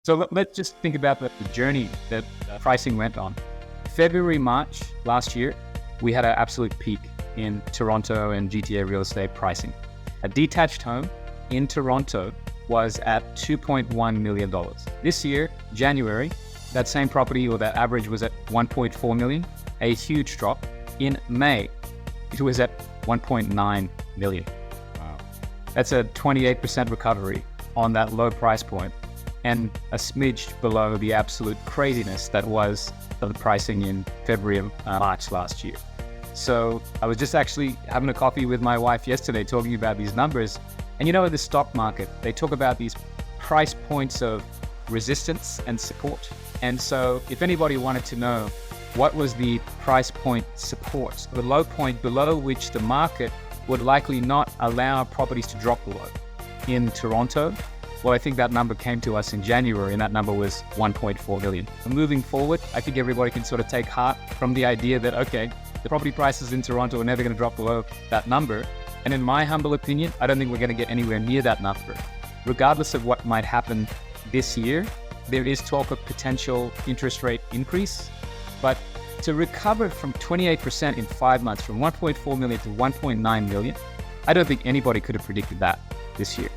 So let's just think about the journey that pricing went on. February, March last year, we had an absolute peak in Toronto and GTA real estate pricing. A detached home in Toronto was at $2.1 million. This year, January, that same property or that average was at 1.4 million, a huge drop. In May, it was at 1.9 million. Wow. That's a 28% recovery on that low price point, and a smidge below the absolute craziness that was the pricing in February and March last year. So I was just actually having a coffee with my wife yesterday talking about these numbers. And in the stock market, they talk about these price points of resistance and support. And so if anybody wanted to know what was the price point support, the low point below which the market would likely not allow properties to drop below in Toronto, well, I think that number came to us in January, and that number was 1.4 million. Moving forward, I think everybody can sort of take heart from the idea that, okay, the property prices in Toronto are never going to drop below that number. And in my humble opinion, I don't think we're going to get anywhere near that number. Regardless of what might happen this year, there is talk of potential interest rate increase. But to recover from 28% in 5 months, from 1.4 million to 1.9 million, I don't think anybody could have predicted that this year.